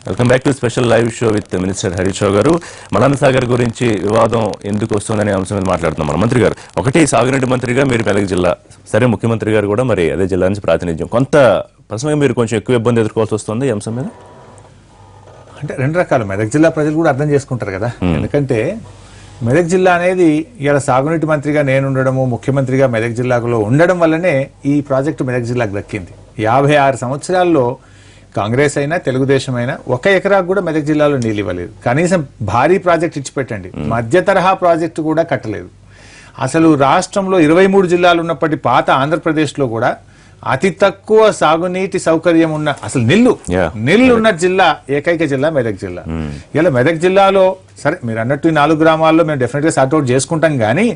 Welcome back to special live show with minister Harish Rao garu. మలాన సాగర్ గురించి వివాదం ఎందుకు వస్తుందనే అంశం మీద మాట్లాడుతున్నాం. మన మంత్రి గారు ఒకటి సాగునీటి మంత్రిగా మీరు మెదక్ జిల్లా, సరే ముఖ్యమంత్రి గారు కూడా మరి అదే జిల్లా నుంచి ప్రాతినిధ్యం, కొంత ప్రస్తుతం మీరు కొంచెం ఎక్కువ ఇబ్బంది ఎదుర్కోవాల్సి వస్తుంది ఈ అంశం మీద. అంటే రెండు రకాలు మెదక్ జిల్లా ప్రజలు కూడా అర్థం చేసుకుంటారు కదా. ఎందుకంటే మెదక్ జిల్లా అనేది ఇలా సాగునీటి మంత్రిగా నేను ఉండడము, ముఖ్యమంత్రిగా మెదక్ జిల్లాలో ఉండడం వల్లనే ఈ ప్రాజెక్టు మెదక్ జిల్లాకు దక్కింది. 56 సంవత్సరాల్లో కాంగ్రెస్ అయినా తెలుగుదేశం అయినా 1 ఎకరాకు కూడా మెదక్ జిల్లాలో నీళ్ళు ఇవ్వలేదు. కనీసం భారీ ప్రాజెక్ట్ ఇచ్చిపెట్టండి, మధ్య తరహా ప్రాజెక్టు కూడా కట్టలేదు. అసలు రాష్ట్రంలో 23 జిల్లాలు ఉన్నప్పటి పాత ఆంధ్రప్రదేశ్లో కూడా అతి తక్కువ సాగునీటి సౌకర్యం ఉన్న, అసలు నీళ్లు ఉన్న జిల్లా ఏకైక జిల్లా మెదక్ జిల్లా. ఇలా మెదక్ జిల్లాలో సరే మీరు అన్నట్టు ఈ 4 గ్రామాల్లో మేము డెఫినెట్గా సార్ట్అవుట్ చేసుకుంటాం. కానీ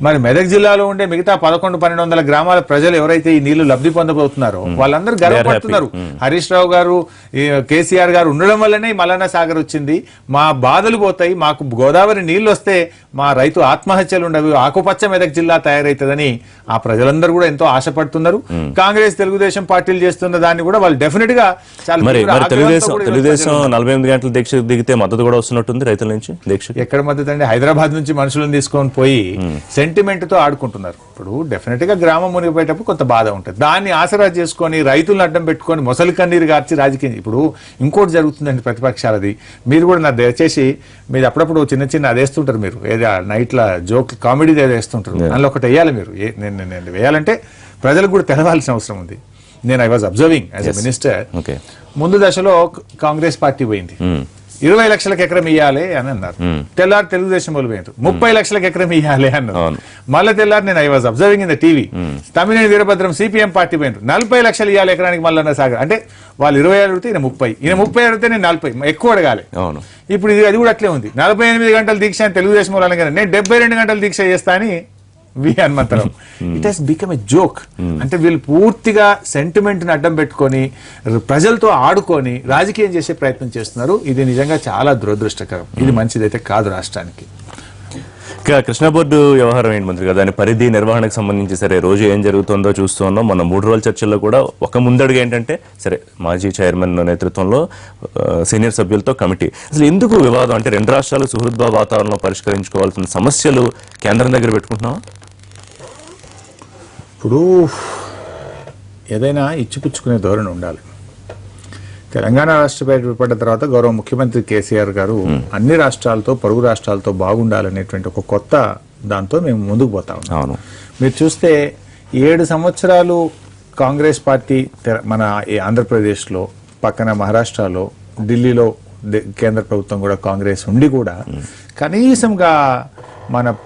మరి మెదక్ జిల్లాలో ఉండే మిగతా 1100-1200 గ్రామాల ప్రజలు ఎవరైతే ఈ నీళ్లు లబ్ధి పొందబోతున్నారో వాళ్ళందరూ గర్వపడుతున్నారు. హరీష్ రావు గారు, కేసీఆర్ గారు ఉండడం వల్లనే మలానా సాగర్ వచ్చింది, మా బాధలు పోతాయి, మాకు గోదావరి నీళ్లు వస్తే మా రైతు ఆత్మహత్యలు ఉండవు, ఆకుపచ్చ మెదక్ జిల్లా తయారైతుందని ఆ ప్రజలందరూ కూడా ఎంతో ఆశపడుతున్నారు. కాంగ్రెస్ తెలుగుదేశం పార్టీలు చేస్తున్న దాన్ని కూడా వాళ్ళు డెఫినెట్ గా తెలుగుదేశం 48 గంటల దీక్ష దిగితే మద్దతు కూడా వస్తున్నట్టుంది రైతుల నుంచి. ఎక్కడ మద్దతు అండి? హైదరాబాద్ నుంచి మనుషులను తీసుకొని పోయి సెంటిమెంట్ తో ఆడుకుంటున్నారు. ఇప్పుడు డెఫినెట్ గా గ్రామం మునిగిపోయేటప్పుడు కొంత బాధ ఉంటుంది, దాన్ని ఆసరా చేసుకొని రైతులను అడ్డం పెట్టుకొని మొసలి కన్నీరు గార్చి రాజకీయం. ఇప్పుడు ఇంకోటి జరుగుతుందండి ప్రతిపక్షాలది, మీరు కూడా నా దయచేసి మీరు అప్పుడప్పుడు చిన్న అదేస్తుంటారు, మీరు ఏదో నైట్ల జోక్ కామెడీ వేస్తుంటారు, అందులో ఒకటి వేయాలి మీరు. నేను వేయాలంటే ప్రజలకు కూడా తెలవాల్సిన అవసరం ఉంది. నేను I was observing as a minister. ముందు దశలో కాంగ్రెస్ పార్టీ పోయింది, 20 లక్షలకు ఎకరం ఇయ్యాలి అని అన్నారు. తెల్లారి తెలుగుదేశం వాళ్ళు పోయారు, 30 లక్షలకు ఎకరం ఇయ్యాలి అన్నారు. మళ్ళీ తెల్లారి నేను I was observing in the TV, Tammineni Veerabhadram CPM party పోయారు, 40 లక్షలు ఇవ్వాలి ఎకరానికి మల్లన్న సాగర్ అంటే. వాళ్ళు 20 అడిగితే ఈయన 30, ఈయన 30 అడిగితే నేను 40, ఎక్కువ అడగాలి. ఇప్పుడు అది కూడా అట్లే ఉంది. 48 గంటల దీక్ష అని తెలుగుదేశం వాళ్ళు అనగానే నేను 72 గంటల దీక్ష చేస్తా అని Hanumantharao. It has become a joke. అంటే వీళ్ళు పూర్తిగా సెంటిమెంట్ ని అడ్డం పెట్టుకొని ప్రజలతో ఆడుకొని రాజకీయం చేసే ప్రయత్నం చేస్తున్నారు. ఇది నిజంగా చాలా దురదృష్టకరం. ఇది మంచిదైతే కాదు రాష్ట్రానికి. ఇక కృష్ణా బోర్డు వ్యవహారం ఏంటి మంత్రి గారు, దాని పరిధి నిర్వహణకు సంబంధించి సరే రోజు ఏం జరుగుతుందో చూస్తూ ఉన్నాం. మన 3 రోజుల చర్చల్లో కూడా ఒక ముందడుగు ఏంటంటే సరే మాజీ చైర్మన్ నేతృత్వంలో సీనియర్ సభ్యులతో కమిటీ. అసలు ఎందుకు వివాదం అంటే 2 రాష్ట్రాలు సుహృద్భావ వాతావరణంలో పరిష్కరించుకోవాల్సిన సమస్యలు కేంద్రం దగ్గర పెట్టుకుంటున్నావా? ఇప్పుడు ఏదైనా ఇచ్చిపుచ్చుకునే ధోరణి ఉండాలి. తెలంగాణ రాష్ట్ర ఏర్పడిన తర్వాత గౌరవ ముఖ్యమంత్రి కేసీఆర్ గారు అన్ని రాష్ట్రాలతో, పొరుగు రాష్ట్రాలతో బాగుండాలనేటువంటి ఒక కొత్త దాంతో మేము ముందుకు పోతా ఉన్నాం. మీరు చూస్తే 7 సంవత్సరాలు కాంగ్రెస్ పార్టీ మన ఆంధ్రప్రదేశ్లో, పక్కన మహారాష్ట్రలో, ఢిల్లీలో కేంద్ర ప్రభుత్వం కూడా కాంగ్రెస్ ఉండి కూడా కనీసంగా మన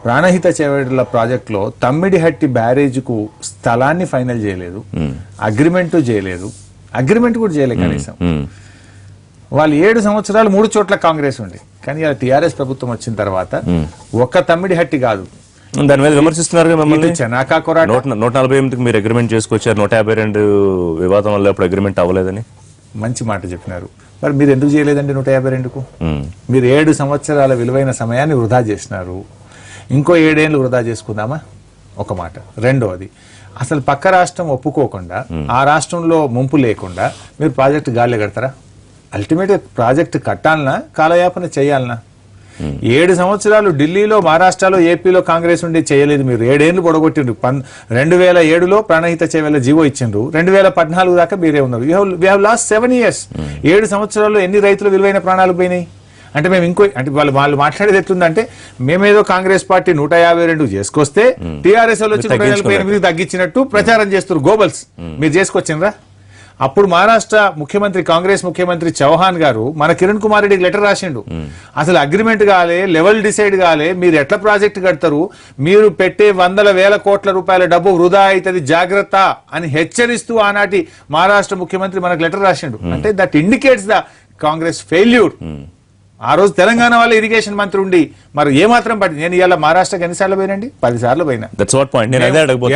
ప్రాణహిత చేవేళ్ల ప్రాజెక్టులో తమ్మిడిహట్టి బ్యారేజ్కు స్థలాన్ని ఫైనల్ చేయలేదు, అగ్రిమెంట్ చేయలేదు, అగ్రిమెంట్ కూడా చేయలేదు కనీసం. వాళ్ళు 7 సంవత్సరాలు 3 చోట్ల కాంగ్రెస్ ఉండి, కానీ ఇలా టీఆర్ఎస్ ప్రభుత్వం వచ్చిన తర్వాత ఒక్క తమ్మిడిహట్టి కాదు. దాని మీద విమర్శిస్తున్నారు చెనాకా కొరాట 148కి మీరు అగ్రిమెంట్ చేసుకొచ్చారు, 152 వివాదం వల్ల అప్పుడు అగ్రిమెంట్ అవ్వలేదని మంచి మాట చెప్పినారు. మరి మీరు ఎందుకు చేయలేదండి 152కు? మీరు 7 సంవత్సరాల విలువైన సమయాన్ని వృధా చేసినారు. ఇంకో 7 ఏళ్ళు వృధా చేసుకుందామా? ఒక మాట. రెండోది, అసలు పక్క రాష్ట్రం ఒప్పుకోకుండా, ఆ రాష్ట్రంలో ముంపు లేకుండా మీరు ప్రాజెక్టు గాలి కడతారా? అల్టిమేట్ ప్రాజెక్టు కట్టాలనా, కాలయాపన చేయాలనా? 7 సంవత్సరాలు ఢిల్లీలో, మహారాష్ట్రలో, ఏపీలో కాంగ్రెస్ ఉండి చేయలేదు. మీరు 7 ఏళ్ళు పొడగొట్టిండ్రు. 2007లో ప్రాణహిత చేవేళ జీవో ఇచ్చిండ్రు, 2014 దాకా మీరే ఉన్నారు. We have lost 7 years. 7 సంవత్సరాల్లో ఎన్ని రైతుల విలువైన ప్రాణాలు పోయినాయి? అంటే మేము అంటే వాళ్ళు మాట్లాడేది ఎట్లుందంటే మేమేదో కాంగ్రెస్ పార్టీ 152 చేసుకొస్తే టీఆర్ఎస్ వాళ్ళు వచ్చి 148 తగ్గించినట్టు ప్రచారం చేస్తారు. గోబల్స్ మీరు చేసుకొచ్చిండ్రా? అప్పుడు మహారాష్ట్ర ముఖ్యమంత్రి, కాంగ్రెస్ ముఖ్యమంత్రి చౌహాన్ గారు మన కిరణ్ కుమార్ రెడ్డికి లెటర్ రాసిండు. అసలు అగ్రిమెంట్ కాలే, లెవెల్ డిసైడ్ కాలే, మీరు ఎట్లా ప్రాజెక్ట్ కడతారు, మీరు పెట్టే 100,000 కోట్ల రూపాయల డబ్బు వృధా అవుతుంది, జాగ్రత్త అని హెచ్చరిస్తూ ఆనాటి మహారాష్ట్ర ముఖ్యమంత్రి మనకు లెటర్ రాసిండు. అంటే that indicates the Congress failure. ఆ రోజు తెలంగాణ వాళ్ళ ఇరిగేషన్ మంత్రి ఉండి మరి ఏమాత్రం పట్టి, నేను ఇవాళ మహారాష్ట్రకి ఎన్నిసార్లు పోయినండి? 10 సార్లు పోయినా.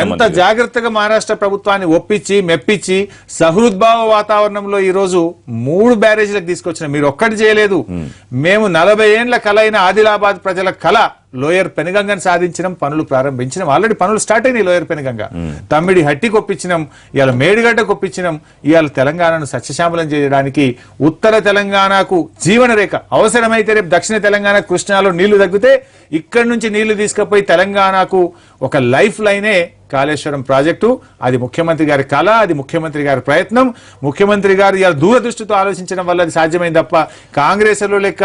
ఎంత జాగ్రత్తగా మహారాష్ట్ర ప్రభుత్వాన్ని ఒప్పించి మెప్పించి సహృద్భావ వాతావరణంలో ఈ రోజు 3 బ్యారేజీలకు తీసుకొచ్చిన, మీరు ఒక్కటి చేయలేదు. మేము 40 ఏండ్ల కల అయిన ఆదిలాబాద్ ప్రజల కళ లోయర్ పెనుగంగను సాధించినాం, పనులు ప్రారంభించినాం. ఆల్రెడీ పనులు స్టార్ట్ అయినాయి. లోయర్ పెనుగంగ, తమ్మిడి హట్టి కొప్పించినాం, ఇవాళ మేడిగడ్డ కొప్పించినాం. ఇవాళ తెలంగాణను సస్యశ్యామలం చేయడానికి ఉత్తర తెలంగాణకు జీవన రేఖ అవసరమైతే రేపు దక్షిణ తెలంగాణ కృష్ణాలో నీళ్లు తగ్గితే ఇక్కడి నుంచి నీళ్లు తీసుకుపోయి తెలంగాణకు ఒక లైఫ్ లైనే కాళేశ్వరం ప్రాజెక్టు. అది ముఖ్యమంత్రి గారి కళ, అది ముఖ్యమంత్రి గారి ప్రయత్నం. ముఖ్యమంత్రి గారు ఇలా దూరదృష్టితో ఆలోచించడం వల్ల అది సాధ్యమైంది తప్ప కాంగ్రెస్లో లెక్క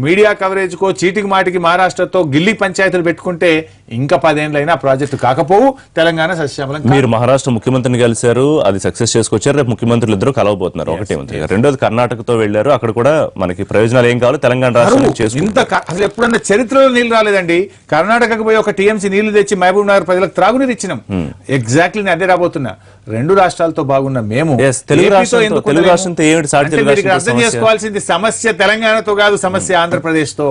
మీడియా కవరేజ్కో చీటికి మాటికి మహారాష్ట్రతో గిల్లీ పంచాయతీలు పెట్టుకుంటే ఇంకా 10 ఏళ్ళైనా ప్రాజెక్టు కాకపోవు, తెలంగాణ సస్యశ్యామలం. మీరు మహారాష్ట్ర ముఖ్యమంత్రిని కలిశారు, అది సక్సెస్ చేసుకొచ్చారు. రేపు ముఖ్యమంత్రులు ఇద్దరు కలవబోతున్నారు. ఒకటే మంత్రి గారు. రెండోది కర్ణాటకతో వెళ్లారు, అక్కడ కూడా మనకి ప్రయోజనాలు ఏం కావాలో తెలంగాణ రాష్ట్రం అసలు ఎప్పుడన్నా చరిత్రలో నీళ్లు రాలేదండి. కర్ణాటకకు పోయి ఒక టీఎంసీ నీళ్లు తెచ్చి మహబూబ్ నగర్ ప్రజలకు త్రాగునీరు ఇచ్చినాం. ఎగ్జాక్ట్లీ నేను అదే రాబోతున్నా. 2 రాష్ట్రాలతో బాగున్న మేము అర్థం చేసుకోవాల్సింది సమస్య తెలంగాణతో కాదు, సమస్య ఆంధ్రప్రదేశ్ తో.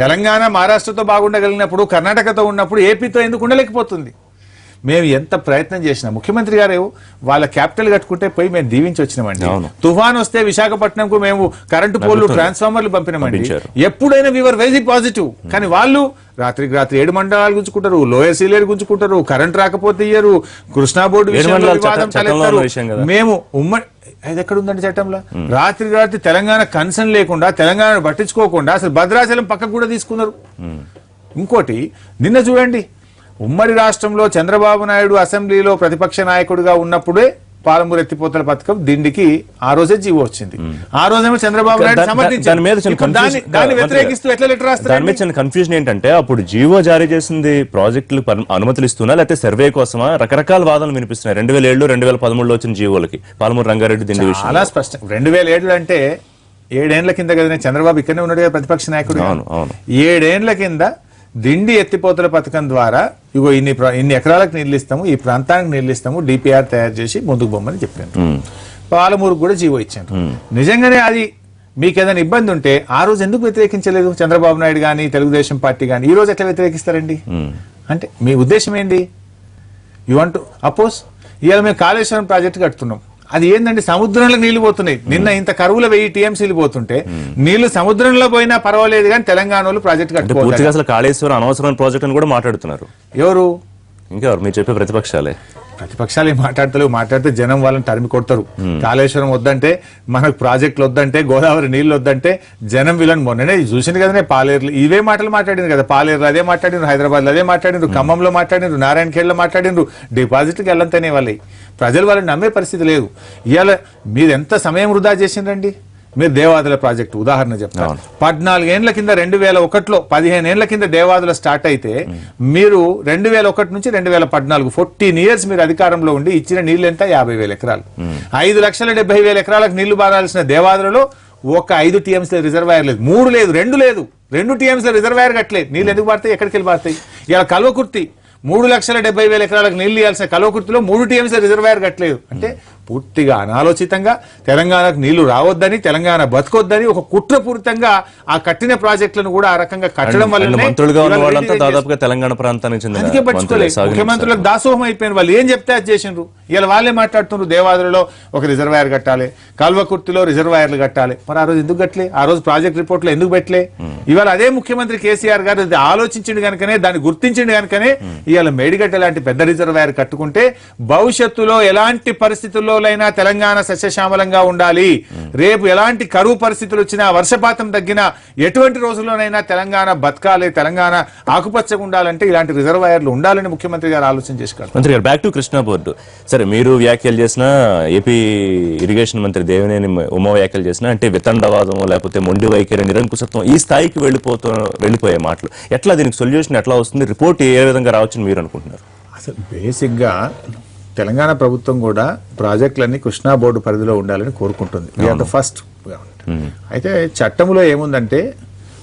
తెలంగాణ మహారాష్ట్రతో బాగుండగలిగినప్పుడు కర్ణాటకతో ఉన్నప్పుడు ఏపీతో ఎందుకు ఉండలేకపోతుంది? మేము ఎంత ప్రయత్నం చేసినా ముఖ్యమంత్రి గారు వాళ్ళ క్యాపిటల్ కట్టుకుంటే పోయి మేము దీవించి వచ్చినామండి. తుఫాన్ వస్తే విశాఖపట్నంకు మేము కరెంటు పోల్లు ట్రాన్స్ఫార్మర్లు పంపినామండి. ఎప్పుడైనా వీఆర్ వెరీ పాజిటివ్. కానీ వాళ్ళు రాత్రికి రాత్రి 7 మండలాలు గుంజుకుంటారు, లోయర్ సీలేరు గుంజుకుంటారు, కరెంట్ రాకపోతే ఇయ్యరు, కృష్ణా బోర్డు విషయంలో మేము ఉమ్మడి అది ఎక్కడ ఉందండి చట్టంలో? రాత్రికి రాత్రి తెలంగాణ కన్సర్న్ లేకుండా, తెలంగాణను పట్టించుకోకుండా అసలు భద్రాచలం పక్కకు కూడా తీసుకున్నారు. ఇంకోటి నిన్న చూడండి, ఉమ్మడి రాష్ట్రంలో చంద్రబాబు నాయుడు అసెంబ్లీలో ప్రతిపక్ష నాయకుడిగా ఉన్నప్పుడే పాలమూరు ఎత్తిపోతల పథకం దిండికి ఆ రోజే జీవో వచ్చింది. ఆ రోజేమో చంద్రబాబు నాయుడు దాన్ని వ్యతిరేకిస్తూ ఎట్లా లెటర్ రాస్తారు? దాని మీద కన్ఫ్యూజన్ ఏంటంటే అప్పుడు జీవో జారీ చేసింది ప్రాజెక్టులు అనుమతులు ఇస్తున్నా లేకపోతే సర్వే కోసమా? రకరకాల వాదనలు వినిపిస్తున్నాయి. 2007, 2013లో వచ్చిన జీవోలకి పాలమూరు రంగారెడ్డి దిండి విషయం చాలా స్పష్టం. 2007 అంటే 7 ఏళ్ల కింద కదా. చంద్రబాబు ఇక్కడనే ఉన్నాడు కదా ప్రతిపక్ష నాయకుడు. 7 ఏళ్ల కింద దిండి ఎత్తిపోతల పథకం ద్వారా ఇగో ఇన్ని ఎకరాలకు నీళ్ళు ఇస్తాము, ఈ ప్రాంతానికి నీళ్ళు ఇస్తాము, డిపిఆర్ తయారు చేసి ముందుకు బొమ్మని చెప్పారు. పాలమూరుకు కూడా జీవో ఇచ్చారు. నిజంగానే అది మీకు ఏదైనా ఇబ్బంది ఉంటే ఆ రోజు ఎందుకు వ్యతిరేకించలేదు చంద్రబాబు నాయుడు గానీ తెలుగుదేశం పార్టీ గానీ? ఈ రోజు ఎట్లా వ్యతిరేకిస్తారండి? అంటే మీ ఉద్దేశం ఏంటి? You want to oppose? ఇవాళ మేము కాళేశ్వరం ప్రాజెక్టు కడుతున్నాం. అది ఏంటంటే సముద్రంలో నీళ్లు పోతున్నాయి. నిన్న ఇంత కరువులో 1000 టీఎంసీలు పోతుంటే నీళ్లు సముద్రంలో పోయినా పర్వాలేదు కానీ తెలంగాణలో ప్రాజెక్ట్ కట్టుకోవాలి. అసలు కాళేశ్వరం అనవసరమైన ప్రాజెక్ట్ అని కూడా మాట్లాడుతున్నారు. ఎవరు? ఇంకెవరు? మీరు చెప్పే ప్రతిపక్షాలే. ప్రతిపక్షాలు మాట్లాడితే జనం వాళ్ళని తరిమి కొడతారు. కాళేశ్వరం వద్దంటే, మనకు ప్రాజెక్టులు వద్దంటే, గోదావరి నీళ్లు వద్దంటే జనం వీళ్ళని మొన్ననే చూసింది కదనే. పాలేరులు ఇవే మాటలు మాట్లాడింది కదా. పాలేరులు అదే మాట్లాడినారు, హైదరాబాద్ లో అదే మాట్లాడినారు, ఖమ్మంలో మాట్లాడినారు, నారాయణఖేడ్లో మాట్లాడినారు. డిపాజిట్కి వెళ్ళంతనే వాళ్ళే. ప్రజలు వాళ్ళని నమ్మే పరిస్థితి లేదు. ఇవాళ మీరు ఎంత సమయం వృధా చేసిండ్రండి. మీరు దేవాదుల ప్రాజెక్టు ఉదాహరణ చెప్తారు. 14 ఏళ్ల కింద 2001లో 15 ఏళ్ల కింద దేవాదుల స్టార్ట్ అయితే మీరు 2001 నుంచి 2014 14 years మీరు అధికారంలో ఉండి ఇచ్చిన నీళ్ళు ఎంత? 50,000 ఎకరాలు. 5,70,000 ఎకరాలకు నీళ్లు బారాల్సిన దేవాదులలో ఒక 5 టీఎంసీల రిజర్వాయర్ లేదు, 3 లేదు, 2 లేదు. 2 టీఎంసీల రిజర్వాయర్ కట్టలేదు. నీళ్ళు ఎందుకు పడతాయి? ఎక్కడికి వెళ్ళి పడతాయి? ఇలా కల్వకుర్తి 3,70,000 ఎకరాలకు నీళ్లు ఇవ్వాల్సిన కల్వకుర్తిలో 3 టీఎంసీల రిజర్వాయర్ కట్టలేదు. అంటే పూర్తిగా అనాలోచితంగా తెలంగాణకు నీళ్లు రావద్దని, తెలంగాణ బతకొద్దని ఒక కుట్రపూరితంగా ఆ కట్టిన ప్రాజెక్టులను కూడా ఆ రకంగా కట్టడం వల్ల తెలంగాణ ప్రాంతానికి అందుకే పట్టుకోలేదు. ముఖ్యమంత్రులకు దాసోహం అయిపోయిన వాళ్ళు ఏం చెప్తే అది చేసిండ్రు. ఇలా వాళ్ళే మాట్లాడుతున్నారు దేవాదులలో ఒక రిజర్వాయర్ కట్టాలి, కల్వకుర్తిలో రిజర్వాయర్లు కట్టాలి. మరి ఆ రోజు ఎందుకు కట్టలే? ఆ రోజు ప్రాజెక్ట్ రిపోర్ట్లో ఎందుకు పెట్టలే? ఇవాళ అదే ముఖ్యమంత్రి కేసీఆర్ గారు ఆలోచించిండు కనుకనే, దాన్ని గుర్తించిండు కనుకనే ఇవాళ మేడిగడ్డ లాంటి పెద్ద రిజర్వాయర్ కట్టుకుంటే భవిష్యత్తులో ఎలాంటి పరిస్థితుల్లో తెలంగాణ సస్యశ్యామలంగా ఉండాలి. రేపు ఎలాంటి కరువు పరిస్థితులు వచ్చినా, వర్షపాతం తగ్గినా, ఎటువంటి రోజుల్లోనైనా తెలంగాణ బతకాలి, తెలంగాణ ఆకుపచ్చగా ఉండాలంటే ఇలాంటి రిజర్వాయర్లు ఉండాలని ముఖ్యమంత్రి గారు ఆలోచన చేసుకుంటారు. మంత్రి గారు, బ్యాక్ టు కృష్ణా బోర్డు. సరే, మీరు వ్యాఖ్యలు చేసిన, ఏపీ ఇరిగేషన్ మంత్రి దేవినేని ఉమా వ్యాఖ్యలు చేసిన, అంటే వితండవాదం లేకపోతే మొండి వైఖరి, నిరంకుశత్వం ఈ స్థాయికి వెళ్ళిపోయే మాటలు. ఎట్లా దీనికి సొల్యూషన్ ఎట్లా వస్తుంది? రిపోర్ట్ ఏ విధంగా రావచ్చని మీరు అనుకుంటున్నారు? అసలు బేసిక్ గా తెలంగాణ ప్రభుత్వం కూడా ప్రాజెక్టులన్నీ కృష్ణా బోర్డు పరిధిలో ఉండాలని కోరుకుంటుంది. We are the first. అయితే చట్టంలో ఏముందంటే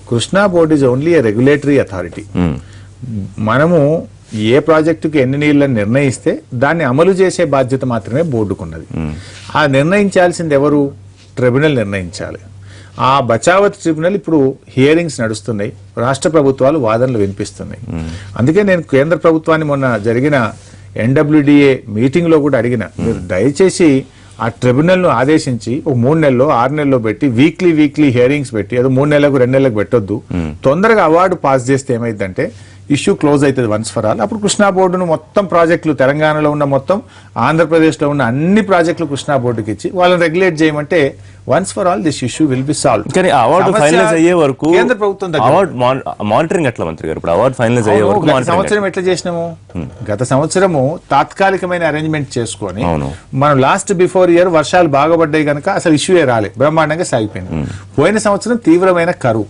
Krishna board is only a regulatory authority. మనము ఏ ప్రాజెక్టుకి ఎన్ని నీళ్ళని నిర్ణయిస్తే దాన్ని అమలు చేసే బాధ్యత మాత్రమే బోర్డుకున్నది. ఆ నిర్ణయించాల్సింది ఎవరు? ట్రిబ్యునల్ నిర్ణయించాలి. ఆ బచావత్ ట్రిబ్యునల్ ఇప్పుడు హియరింగ్స్ నడుస్తున్నాయి. రాష్ట్ర ప్రభుత్వాలు వాదనలు వినిపిస్తున్నాయి. అందుకే నేను కేంద్ర ప్రభుత్వాన్ని మొన్న జరిగిన NWDA మీటింగ్ లో కూడా అడిగిన, మీరు దయచేసి ఆ ట్రిబ్యునల్ను ఆదేశించి ఒక 3 నెలల్లో 6 నెలల్లో పెట్టి వీక్లీ హియరింగ్స్ పెట్టి అది 3 నెలలకు 2 నెలలకు పెట్టొద్దు. తొందరగా అవార్డు పాస్ చేస్తే ఏమైందంటే ఇష్యూ క్లోజ్ అవుతుంది వన్స్ ఫర్ ఆల్. అప్పుడు కృష్ణా బోర్డును మొత్తం ప్రాజెక్టులు తెలంగాణలో ఉన్న మొత్తం ఆంధ్రప్రదేశ్లో ఉన్న అన్ని ప్రాజెక్టులు కృష్ణా బోర్డుకి ఇచ్చి వాళ్ళని రెగ్యులేట్ చేయమంటే once for all this issue will be solve. కానీ అవార్డు ఫైనలైజ్ అయ్యే వరకు కేంద్ర ప్రభుత్వం అవార్డు మానిటరింగ్ ఎట్లా మంత్రి గారు? ఇప్పుడు అవార్డు ఫైనలైజ్ అయ్యే వరకు గత సంవత్సరం ఎట్లా చేసినాము? గత సంవత్సరము తాత్కాలికమైన అరేంజ్మెంట్ చేసుకొని మనం లాస్ట్ బిఫోర్ ఇయర్ వర్షాలు బాగా పడ్డాయి కనుక అసలు ఇష్యూయే రాలే, బ్రహ్మాండంగా సాగిపోయింది. పోయిన సంవత్సరం తీవ్రమైన కరువు,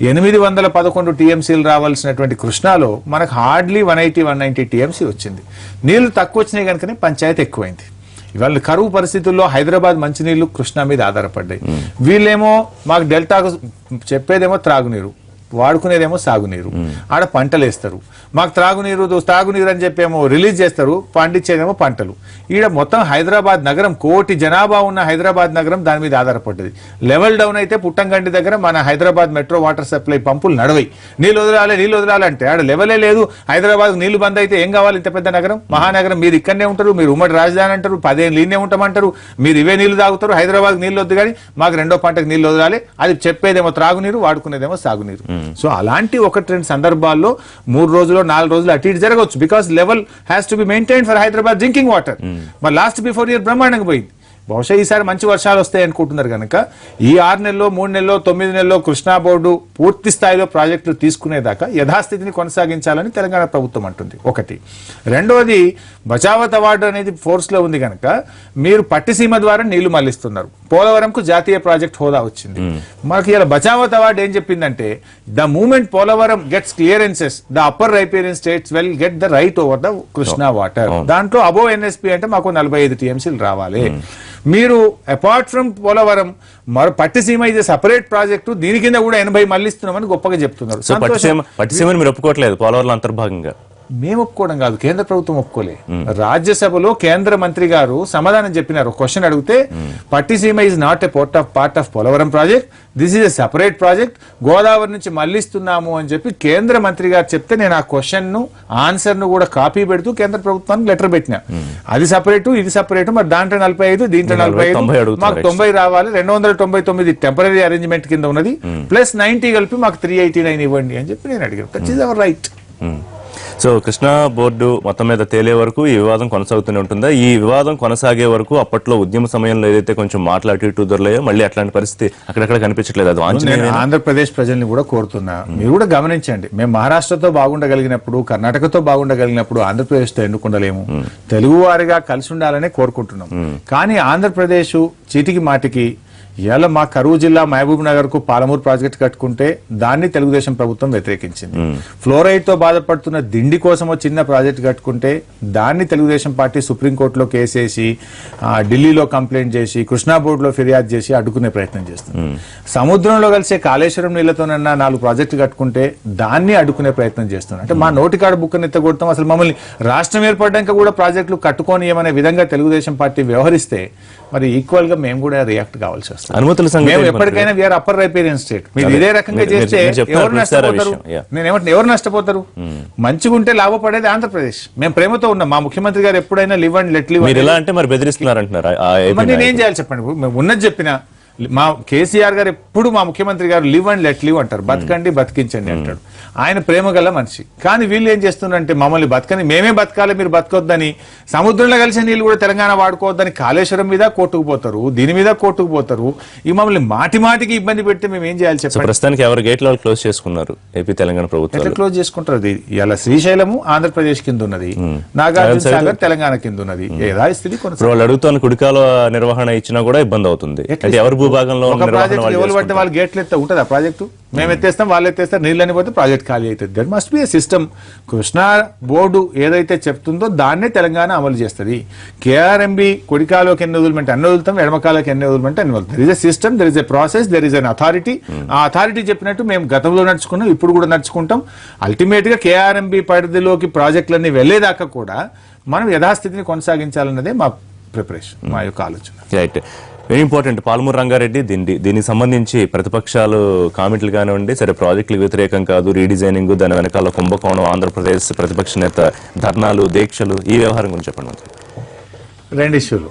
811 టీఎంసీలు రావాల్సినటువంటి కృష్ణాలో మనకు హార్డ్లీ 180-190 టీఎంసీ వచ్చింది. నీళ్లు తక్కువ వచ్చినాయి కనుకనే పంచాయతీ ఎక్కువైంది. ఇవాళ కరువు పరిస్థితుల్లో హైదరాబాద్ మంచినీళ్లు కృష్ణా మీద ఆధారపడ్డాయి. వీళ్ళేమో మాకు డెల్టాకు చెప్పేదేమో త్రాగునీరు, వాడుకునేదేమో సాగునీరు. ఆడ పంటలు వేస్తారు, మాకు తాగునీరు అని చెప్పేమో రిలీజ్ చేస్తారు, పండించేదేమో పంటలు. ఈడ మొత్తం హైదరాబాద్ నగరం, 1 కోటి జనాభా ఉన్న హైదరాబాద్ నగరం దాని మీద ఆధారపడ్డది. లెవెల్ డౌన్ అయితే పుట్టంగండి దగ్గర మన హైదరాబాద్ మెట్రో వాటర్ సప్లై పంపులు నడవయి. నీళ్ళు వదలాలి అంటే ఆడ లెవెలే లేదు. హైదరాబాద్ నీళ్లు బంద్ అయితే ఏం కావాలి? ఇంత పెద్ద నగరం, మహానగరం. మీరు ఇక్కడనే ఉంటారు, మీరు ఉమ్మడి రాజధాని అంటారు, 10 ఏళ్ళు ఈయనే ఉంటామంటారు, మీరు ఇవే నీళ్లు తాగుతారు. హైదరాబాద్ నీళ్ళు వద్దు కానీ మాకు 2వ పంటకు నీళ్లు వదలాలి. అది చెప్పేదేమో త్రాగునీరు, వాడుకునేదేమో సాగునీరు. సో అలాంటి 1-2 సందర్భాల్లో 3 రోజులు 4 రోజులు అటు ఇటు జరగవచ్చు. Because level has to be maintain for Hyderabad drinking water. మరి లాస్ట్ బిఫోర్ ఇయర్ బ్రహ్మాండంగా పోయింది. బహుశా ఈసారి మంచి వర్షాలు వస్తాయి అనుకుంటున్నారు కనుక ఈ 6 నెలల్లో 3 నెలల్లో 9 నెలల్లో కృష్ణా బోర్డు పూర్తి స్థాయిలో ప్రాజెక్టులు తీసుకునేదాకా యథాస్థితిని కొనసాగించాలని తెలంగాణ ప్రభుత్వం అంటుంది. ఒకటి. రెండవది, బచావత్ అవార్డు అనేది ఫోర్స్ లో ఉంది కనుక మీరు పట్టిసీమ ద్వారా నీళ్లు మళ్లిస్తున్నారు. పోలవరంకు జాతీయ ప్రాజెక్ట్ హోదా వచ్చింది. మనకి ఇలా బచావత్ అవార్డు ఏం చెప్పిందంటే the moment Polavaram gets clearances the upper riparian states will get the right over the Krishna water. దాంట్లో అబోవ్ ఎన్ఎస్పీ అంటే మాకు 45 టీఎంసీలు రావాలి. మీరు అపార్ట్ ఫ్రమ్ పోలవరం మరో పట్టిసీమ ఇది సపరేట్ ప్రాజెక్టు, దీని కింద కూడా 80 మళ్లిస్తున్నామని గొప్పగా చెప్తున్నారు. పట్టిసీమని మీరు ఒప్పుకోవట్లేదు పోలవరం అంతర్భాగంగా? మేము ఒప్పుకోవడం కాదు, కేంద్ర ప్రభుత్వం ఒప్పుకోలే. రాజ్యసభలో కేంద్ర మంత్రి గారు సమాధానం చెప్పినారు. క్వశ్చన్ అడిగితే Pattiseema is not a part of Polavaram project, this is a separate project, Godavari నుంచి మళ్లిస్తున్నాము అని చెప్పి కేంద్ర మంత్రి గారు చెప్తే నేను ఆ క్వశ్చన్ ను ఆన్సర్ ను కూడా కాపీ పెడుతూ కేంద్ర ప్రభుత్వానికి లెటర్ పెట్టినా. అది సపరేటు, ఇది సపరేటు, మరి దాంట్లో 45, దీంట్లో 45, మాకు 90 రావాలి. 299 టెంపరీ అరేంజ్మెంట్ కింద ఉన్నది, ప్లస్ 90 కలిపి మాకు 389 ఇవ్వండి అని చెప్పి నేను అడిగాను. That is our right. So Krishna board మొత్తం మీద తేలే వరకు ఈ వివాదం కొనసాగుతూనే ఉంటుందా? ఈ వివాదం కొనసాగే వరకు అప్పట్లో ఉద్యమ సమయంలో ఏదైతే కొంచెం మాట్లాడి ఇటు దొరలేయో మళ్ళీ అట్లాంటి పరిస్థితి అక్కడక్కడ కనిపించట్లేదు. అది ఆంధ్రప్రదేశ్ ప్రజల్ని కూడా కోరుతున్నా, మీరు కూడా గమనించండి. మేము మహారాష్ట్రతో బాగుండగలిగినప్పుడు, కర్ణాటకతో బాగుండగలిగినప్పుడు ఆంధ్రప్రదేశ్తో ఎందుకుండలేము? తెలుగు వారిగా కలిసి ఉండాలనే కోరుకుంటున్నాం. కానీ ఆంధ్రప్రదేశ్ చీటికి మాటికి ఇవాళ మా కరూరు జిల్లా మహబూబ్ నగర్ కు పాలమూరు ప్రాజెక్ట్ కట్టుకుంటే దాన్ని తెలుగుదేశం ప్రభుత్వం వ్యతిరేకించింది. ఫ్లోరైడ్ తో బాధపడుతున్న దిండి కోసం చిన్న ప్రాజెక్ట్ కట్టుకుంటే దాన్ని తెలుగుదేశం పార్టీ సుప్రీంకోర్టులో కేసేసి ఢిల్లీలో కంప్లైంట్ చేసి కృష్ణా బోర్డులో ఫిర్యాదు చేసి అడ్డుకునే ప్రయత్నం చేస్తుంది. సముద్రంలో కలిసే కాళేశ్వరం నీళ్లతోనన్నా 4 ప్రాజెక్టులు కట్టుకుంటే దాన్ని అడ్డుకునే ప్రయత్నం చేస్తున్నారు. అంటే మా నోటికాడ బుక్కని ఎత్తగొడతాం, అసలు మమ్మల్ని రాష్ట్రం ఏర్పడ్డాక కూడా ప్రాజెక్టులు కట్టుకొని ఏమనే విధంగా తెలుగుదేశం పార్టీ వ్యవహరిస్తే మరి ఈక్వల్ గా మేము కూడా రియాక్ట్ కావాల్సి వస్తుంది. అనుమతుల ఎప్పటికైనా వీఆర్ అప్పర్ రైపేరియన్ స్టేట్. మీరు ఇదే రకంగా చేస్తే ఎవరు నష్టపోతారు? ఎవరు నష్టపోతారు? మంచిగా ఉంటే లాభపడేది ఆంధ్రప్రదేశ్. మేము ప్రేమతో ఉన్నాం. మా ముఖ్యమంత్రి గారు ఎప్పుడైనా లివ్ అండ్ లెట్ లివ్ అంటే మరి బెదిరిస్తున్నారంటున్నారు. నేనేం చేయాలి చెప్పండి? ఉన్నది చెప్పిన మా కేసీఆర్ గారు ఎప్పుడు మా ముఖ్యమంత్రి గారు లివ్ అండ్ లెట్ లివ్ అంటారు, బతకండి బతికించండి అంటాడు. ఆయన ప్రేమ గల మనిషి. కానీ వీళ్ళు ఏం చేస్తున్నారంటే మమ్మల్ని బతకని, మేమే బతకాలి మీరు బతకొద్దని, సముద్రంలో కలిసిన నీళ్ళు కూడా తెలంగాణ వాడుకోవద్దని కాళేశ్వరం మీద కోర్టుకుపోతారు, దీని మీద కోర్టుకుపోతారు. ఈ మమ్మల్ని మాటి మాటికి ఇబ్బంది పెడితే మేము ఏం చేయాలి చెప్పండి? ప్రస్తుతానికి ఎవరు గేట్లు క్లోజ్ చేసుకున్నారు ఏపీ తెలంగాణ ప్రభుత్వం. ఎట్లా క్లోజ్ చేసుకుంటారు? ఇలా శ్రీశైలము ఆంధ్రప్రదేశ్ కింద ఉన్నది, నాగార్జున సాగర్ తెలంగాణ కింద ఉన్నది. యథాస్థితి వాళ్ళు అడుగుతున్న కుడికాల నిర్వహణ ఇచ్చినా కూడా ఇబ్బంది అవుతుంది. ఎవరు భూభాగంలో వాళ్ళు గేట్లు ఎత్తే ఉంటుంది ఆ ప్రాజెక్టు, మేము ఎత్తేస్తాం వాళ్ళు ఎత్తేస్తారు, నీళ్ళని పోతే ప్రాజెక్ట్ ఖాళీ అవుతుంది. That must be a system. Krishna board ఏదైతే చెప్తుందో దాన్నే తెలంగాణ అమలు చేస్తుంది. కేఆర్ఎంబి కుడికాలోకి ఎన్ని వదులుమంటే అన్ని వదులుతాం, ఎడమకాలోకి ఎన్ని వదులుమంటే అన్ని వదులుతాం. There is a system, there is a process, there is an authority. ఆ అథారిటీ చెప్పినట్టు మేము గతంలో నడుచుకున్నాం, ఇప్పుడు కూడా నడుచుకుంటాం. అల్టిమేట్ గా కేఆర్ఎంబి పరిధిలోకి ప్రాజెక్టులన్నీ వెళ్లేదాకా కూడా మనం యథాస్థితిని కొనసాగించాలన్నదే మా ప్రిపరేషన్, మా యొక్క ఆలోచన. Right. Very important. Palamuru Rangareddy దీనికి సంబంధించి ప్రతిపక్షాలు కామెంట్లు కానివ్వండి, సరే ప్రాజెక్టులకు వ్యతిరేకం కాదు, రీడిజైనింగ్, దాని వెనకాల కుంభకోణం, ఆంధ్రప్రదేశ్ ప్రతిపక్ష నేత ధర్నాలు, దీక్షలు, ఈ వ్యవహారం గురించి చెప్పండి మంత్రి. 2 ఇష్యూలు.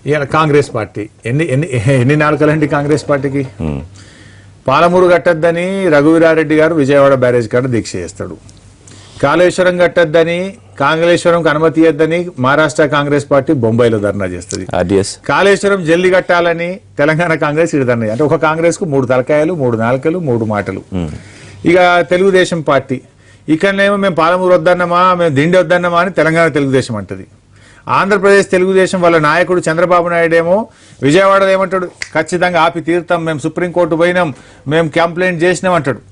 ఈయన కాంగ్రెస్ పార్టీ ఎన్ని ఎన్ని ఎన్ని నాలుకలండి కాంగ్రెస్ పార్టీకి. పాలమూరు కట్టద్దని రఘువీరారెడ్డి గారు విజయవాడ బ్యారేజ్ కాడ దీక్ష చేస్తాడు. కాళేశ్వరం కట్టద్దని కాళేశ్వరంకి అనుమతి ఇవ్వద్దని మహారాష్ట్ర కాంగ్రెస్ పార్టీ బొంబాయిలో ధర్నా చేస్తుంది. కాళేశ్వరం జల్లి కట్టాలని తెలంగాణ కాంగ్రెస్ ఇది ధర్నా. అంటే ఒక కాంగ్రెస్ కు 3 తలకాయలు 3 నాలుకలు 3 మాటలు. ఇక తెలుగుదేశం పార్టీ ఇక్కడనేమో మేము పాలమూరు వద్దన్నమా మేము దిండి వద్దన్నమా అని తెలంగాణ తెలుగుదేశం అంటది. ఆంధ్రప్రదేశ్ తెలుగుదేశం వాళ్ళ నాయకుడు చంద్రబాబు నాయుడు ఏమో విజయవాడలో ఏమంటాడు, ఖచ్చితంగా ఆపి తీరుతాం, మేము సుప్రీంకోర్టు పోయినాం, మేము కంప్లైంట్ చేసినాం అంటాడు.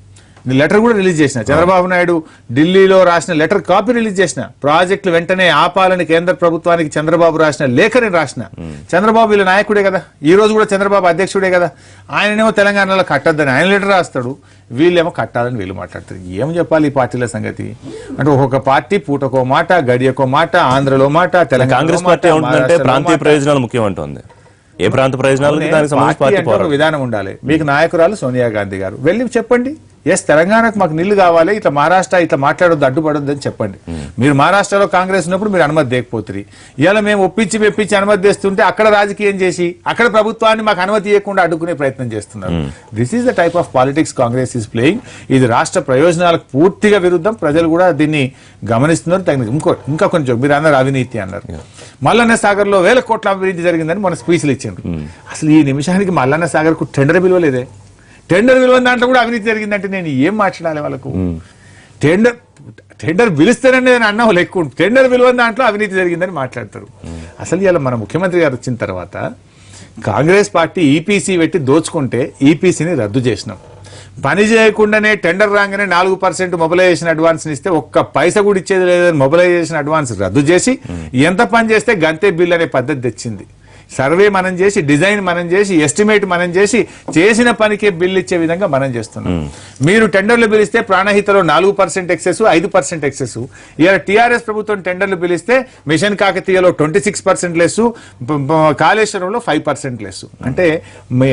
లెటర్ కూడా రిలీజ్ చేసిన చంద్రబాబు నాయుడు ఢిల్లీలో రాసిన లెటర్ కాపీ రిలీజ్ చేసిన. ప్రాజెక్టులు వెంటనే ఆపాలని కేంద్ర ప్రభుత్వానికి చంద్రబాబు రాసిన లేఖ నేను రాసిన. చంద్రబాబు వీళ్ళ నాయకుడే కదా, ఈ రోజు కూడా చంద్రబాబు అధ్యక్షుడే కదా. ఆయననేమో తెలంగాణలో కట్టద్దని ఆయన లెటర్ రాస్తాడు, వీళ్ళేమో కట్టాలని వీళ్ళు మాట్లాడతారు. ఏం చెప్పాలి ఈ పార్టీల సంగతి అంటే ఒక్కొక్క పార్టీ పూటకో మాట గడియకో మాట, ఆంధ్రలో మాట, తెలంగాణ కాంగ్రెస్ పార్టీ ఏమంటుందంటే ప్రాంతీయ ప్రయోజనాలు ముఖ్యం అంటుంది. ఏ ప్రాంత ప్రయోజనాలు విధానం ఉండాలి. మీకు నాయకురాలు సోనియా గాంధీ గారు వెళ్ళి చెప్పండి, ఎస్ తెలంగాణకు మాకు నీళ్లు కావాలి, ఇట్లా మహారాష్ట్ర ఇట్లా మాట్లాడొద్దు అడ్డుపడొద్దు అని చెప్పండి. మీరు మహారాష్ట్రలో కాంగ్రెస్ ఉన్నప్పుడు మీరు అనుమతి దేకపోతుంది. ఇలా మేము ఒప్పించి మెప్పించి అనుమతి తెస్తుంటే అక్కడ రాజకీయం చేసి అక్కడ ప్రభుత్వాన్ని మాకు అనుమతి ఇవ్వకుండా అడ్డుకునే ప్రయత్నం చేస్తున్నారు. This is the type of politics Congress is playing. ఇది రాష్ట్ర ప్రయోజనాలకు పూర్తిగా విరుద్ధం. ప్రజలు కూడా దీన్ని గమనిస్తున్నారు. ఇంకా కొంచెం మీరు అన్నారు అవినీతి అన్నారు. మల్లన్న సాగర్ లో 1000 కోట్ల అవినీతి జరిగిందని మన స్పీచ్లు ఇచ్చారు. అసలు ఈ నిమిషానికి మల్లన్న సాగర్ కు టెండర్ విలువలేదే. టెండర్ విలువని దాంట్లో కూడా అవినీతి జరిగిందంటే నేను ఏం మాట్లాడాలి వాళ్ళకు? టెండర్ పిలుస్తానని నేను అన్నావు లెక్క, టెండర్ విలువని దాంట్లో అవినీతి జరిగిందని మాట్లాడతారు. అసలు ఇలా మన ముఖ్యమంత్రి గారు వచ్చిన తర్వాత కాంగ్రెస్ పార్టీ ఈపీసీ పెట్టి దోచుకుంటే ఈపీసీని రద్దు చేసినాం. పని చేయకుండానే టెండర్ రాగానే 4% మొబిలైజేషన్ అడ్వాన్స్ ఇస్తే ఒక్క పైసా కూడా ఇచ్చేది లేదని మొబిలైజేషన్ అడ్వాన్స్ రద్దు చేసి ఎంత పని చేస్తే గంతే బిల్ అనే పద్ధతి తెచ్చింది. సర్వే మనం చేసి, డిజైన్ మనం చేసి, ఎస్టిమేట్ మనం చేసి, చేసిన పనికే బిల్ ఇచ్చే విధంగా మనం చేస్తున్నాం. మీరు టెండర్లు పిలిస్తే ప్రాణహితలో 4% ఎక్సెస్, 5% ఎక్సెస్. ఇలా టీఆర్ఎస్ ప్రభుత్వం టెండర్లు పిలిస్తే మిషన్ కాకతీయలో 26% లెస్, కాళేశ్వరంలో 5% లెస్. అంటే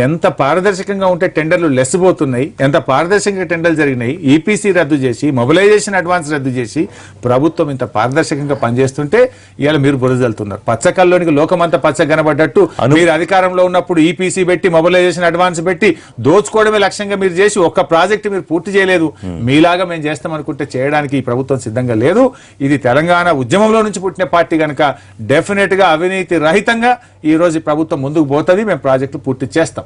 ఎంత పారదర్శకంగా ఉంటే టెండర్లు లెస్ పోతున్నాయి, ఎంత పారదర్శకంగా టెండర్లు జరిగినాయి. ఈపీసీ రద్దు చేసి, మొబిలైజేషన్ అడ్వాన్స్ రద్దు చేసి ప్రభుత్వం ఇంత పారదర్శకంగా పనిచేస్తుంటే ఇవాళ మీరు బురదలుతున్నారు. పచ్చకల్లోనికి లోకమంతా పచ్చ కనబడ్డ మీరు అధికారంలో ఉన్నప్పుడు ఈపీసీ పెట్టి మొబిలైజేషన్ అడ్వాన్స్ పెట్టి దోచుకోవడమే లక్ష్యంగా మీరు చేసి ఒక్క ప్రాజెక్ట్ మీరు పూర్తి చేయలేదు. మీలాగా మేము చేస్తాం అనుకుంటే చేయడానికి ఈ ప్రభుత్వం సిద్ధంగా లేదు. ఇది తెలంగాణ ఉద్యమంలో నుంచి పుట్టిన పార్టీ కనుక డెఫినెట్ గా అవినీతి రహితంగా ఈ రోజు ప్రభుత్వం ముందుకు పోతుంది. మేము ప్రాజెక్టు పూర్తి చేస్తాం.